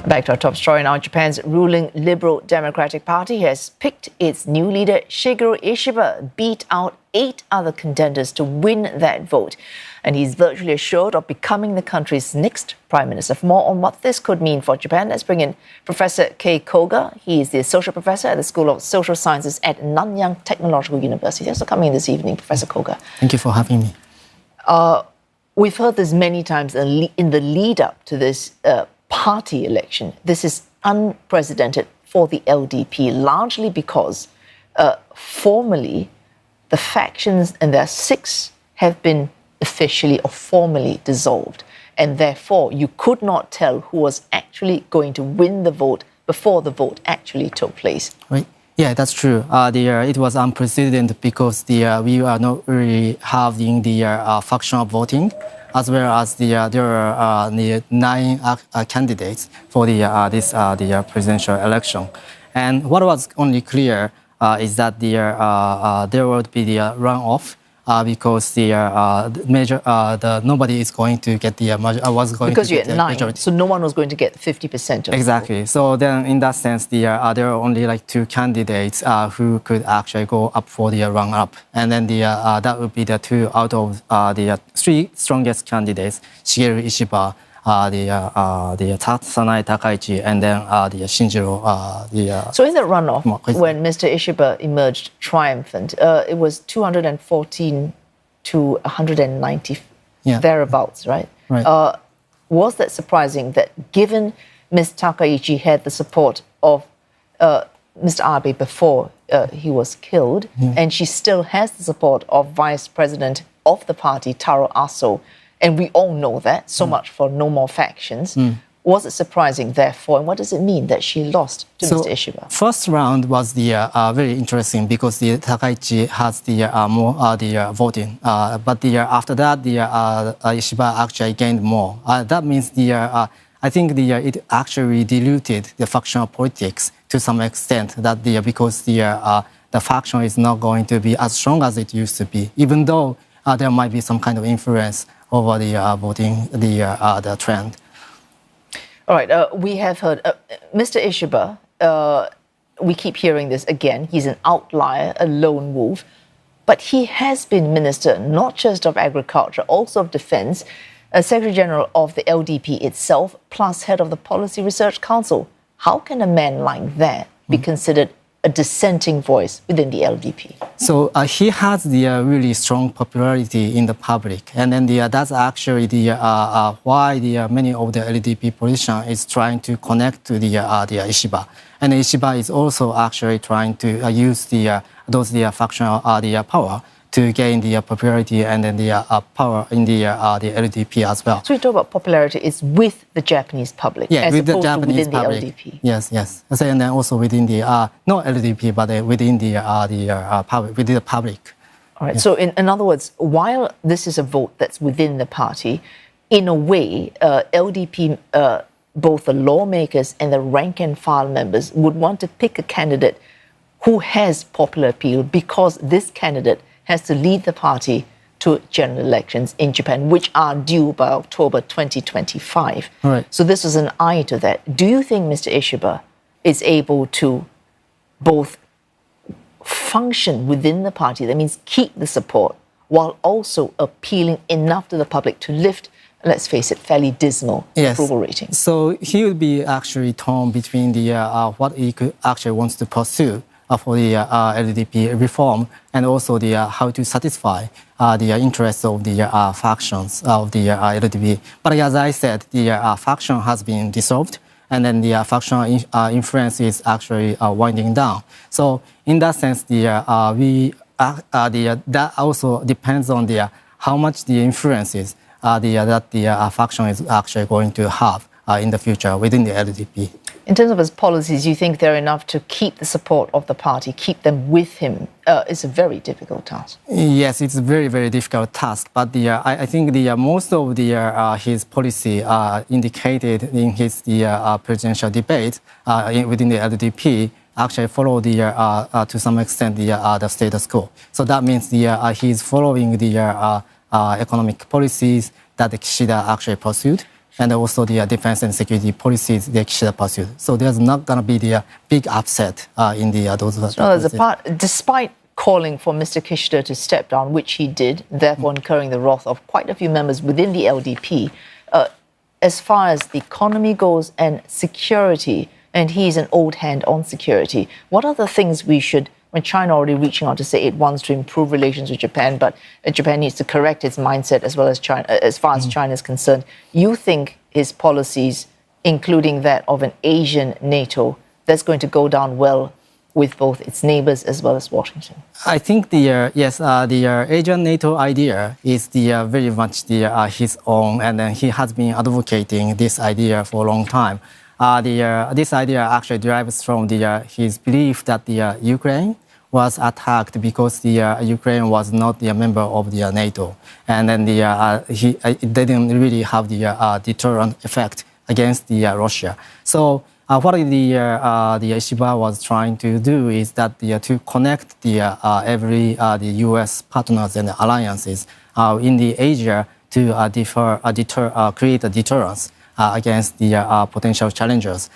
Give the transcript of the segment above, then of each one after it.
Back to our top story now. Japan's ruling Liberal Democratic Party has picked its new leader, Shigeru Ishiba, beat out 8 other contenders to win that vote. And he's virtually assured of becoming the country's next prime minister. For more on what this could mean for Japan, let's bring in Professor Kei Koga. He is the associate professor at the School of Social Sciences at Nanyang Technological University. Thanks for coming this evening, Professor Koga. Thank you for having me. We've heard this many times in the lead up to this party election. This is unprecedented for the LDP, largely because formally the factions, and there are 6, have been officially or formally dissolved. And therefore, you could not tell who was actually going to win the vote before the vote actually took place. Right. Yeah, that's true. It was unprecedented because we are not really having the factional voting, as well as there are the 9 candidates for the presidential election. And what was only clear is that there would be the runoff because nobody is going to get the because you're at 9, majority. So no one was going to get 50% of exactly. So then, in that sense, there are only like 2 candidates who could actually go up for the run-up, and then that would be the 2 out of the 3 strongest candidates: Shigeru Ishiba, the Sanae Takaichi, and then the Shinjiro. So in the runoff, when Mr. Ishiba emerged triumphant, it was 214 to 190 thereabouts, right? Right. Was that surprising that given Ms. Takaichi had the support of Mr. Abe before he was killed, and she still has the support of Vice President of the party, Taro Aso, and we all know that, so much for no more factions. Was it surprising, therefore, and what does it mean that she lost to Mr. Ishiba? First round was very interesting because the Takaichi has more voting, but after that, Ishiba actually gained more. That means I think it actually diluted the factional politics to some extent. That because the faction is not going to be as strong as it used to be, even though there might be some kind of influence over the voting, the trend. All right, we have heard Mr. Ishiba. We keep hearing this again. He's an outlier, a lone wolf, but he has been minister not just of agriculture, also of defense, Secretary General of the LDP itself, plus head of the Policy Research Council. How can a man like that be considered a dissenting voice within the LDP? So he has the really strong popularity in the public, and then that's actually why many of the LDP politicians is trying to connect to the Ishiba, and Ishiba is also actually trying to use those factional power to gain the popularity and then the power in the LDP as well. So you talk about popularity, it's with the Japanese public, as with the opposed Japanese to within public. the LDP. Yes. And then also within the not LDP, but within within the public. All right. So in other words, while this is a vote that's within the party, in a way, LDP, both the lawmakers and the rank and file members would want to pick a candidate who has popular appeal, because this candidate has to lead the party to general elections in Japan, which are due by October 2025. Right. So this is an eye to that. Do you think Mr. Ishiba is able to both function within the party, that means keep the support, while also appealing enough to the public to lift, let's face it, fairly dismal approval ratings? So he will be actually torn between what he actually wants to pursue for the LDP reform, and also how to satisfy the interests of the factions of the LDP. But as I said, the faction has been dissolved, and then the factional influence is actually winding down. So in that sense, that also depends on how much the influences that the faction is actually going to have in the future within the LDP. In terms of his policies, you think they're enough to keep the support of the party, keep them with him? It's a very difficult task. Yes, it's a very, very difficult task. But I think most of his policy indicated in his presidential debate within the LDP actually follow to some extent the status quo. So that means he's following the economic policies that Kishida actually pursued. and also the defense and security policies that Kishida pursued. So there's not going to be the big upset in those. No, there's a part, despite calling for Mr. Kishida to step down, which he did, therefore incurring the wrath of quite a few members within the LDP, as far as the economy goes and security, and he's an old hand on security, what are the things we should, when China already reaching out to say it wants to improve relations with Japan, but Japan needs to correct its mindset as well as China, as far as China is concerned, you think his policies, including that of an Asian NATO, that's going to go down well with both its neighbors as well as Washington? I think the Asian NATO idea is very much his own, and then he has been advocating this idea for a long time. This idea actually derives from his belief that Ukraine was attacked because Ukraine was not a member of NATO, and then it didn't really have the deterrent effect against Russia. So what the Ishiba was trying to do is that to connect the U.S. partners and alliances in the Asia to create a deterrence against the potential challengers,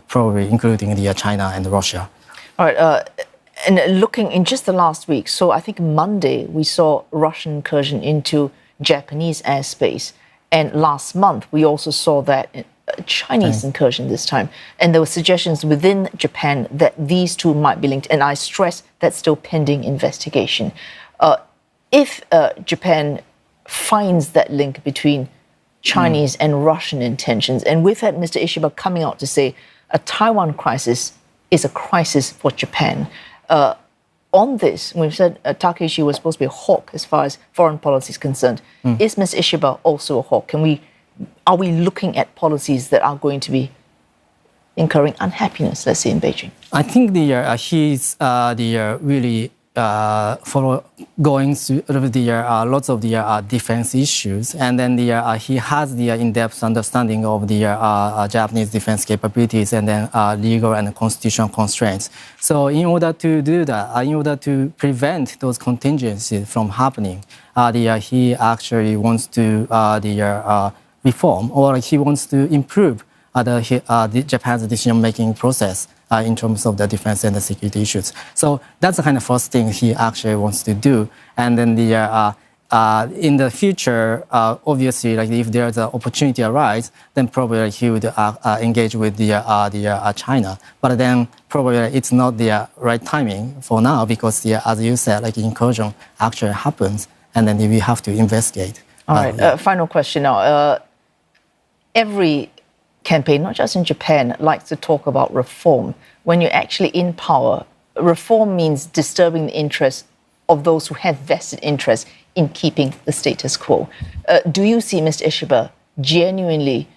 probably including China and Russia. All right. And looking in just the last week, so I think Monday we saw Russian incursion into Japanese airspace, and last month we also saw that Chinese incursion this time, and there were suggestions within Japan that these two might be linked, and I stress that's still pending investigation. If Japan finds that link between Chinese and Russian intentions, and we've had Mr. Ishiba coming out to say a Taiwan crisis is a crisis for Japan. On this, we've said Takaichi was supposed to be a hawk as far as foreign policy is concerned. Is Ms. Ishiba also a hawk? Are we looking at policies that are going to be incurring unhappiness, let's say, in Beijing? I think he's really going through lots of defense issues, and then he has the in-depth understanding of the Japanese defense capabilities and then legal and constitutional constraints. So in order to do that, in order to prevent those contingencies from happening, he actually wants to reform, or he wants to improve the Japan's decision-making process in terms of the defense and the security issues. So that's the kind of first thing he actually wants to do. And then in the future, obviously, like if there's an opportunity arise, then probably he would engage with China. But then probably it's not the right timing for now because as you said, like incursion actually happens, and then we have to investigate. All right. Final question now. Every campaign, not just in Japan, likes to talk about reform. When you're actually in power, reform means disturbing the interests of those who have vested interest in keeping the status quo. Do you see Mr. Ishiba genuinely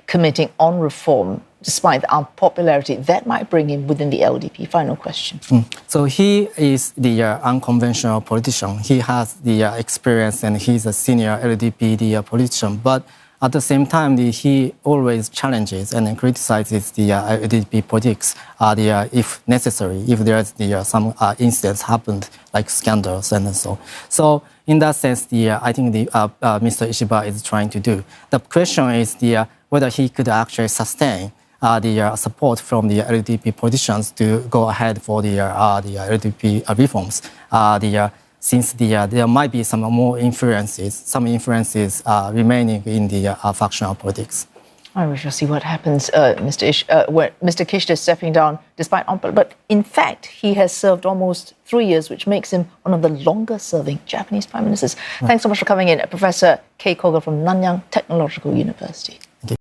committing on reform, despite the unpopularity that might bring him within the LDP? Final question. So he is the unconventional politician. He has the experience, and he's a senior LDP politician. But at the same time, he always challenges and criticizes the LDP politics, if necessary, if there's some incidents happened, like scandals and so. So in that sense, I think Mr. Ishiba is trying to do. The question is whether he could actually sustain the support from the LDP politicians to go ahead for the LDP reforms. Since there might be some more influences remaining in the factional politics. All right, we shall see what happens. Mr. Kishida is stepping down despite but in fact, he has served almost 3 years, which makes him one of the longest-serving Japanese prime ministers. Thanks so much for coming in, Professor Kei Koga from Nanyang Technological University.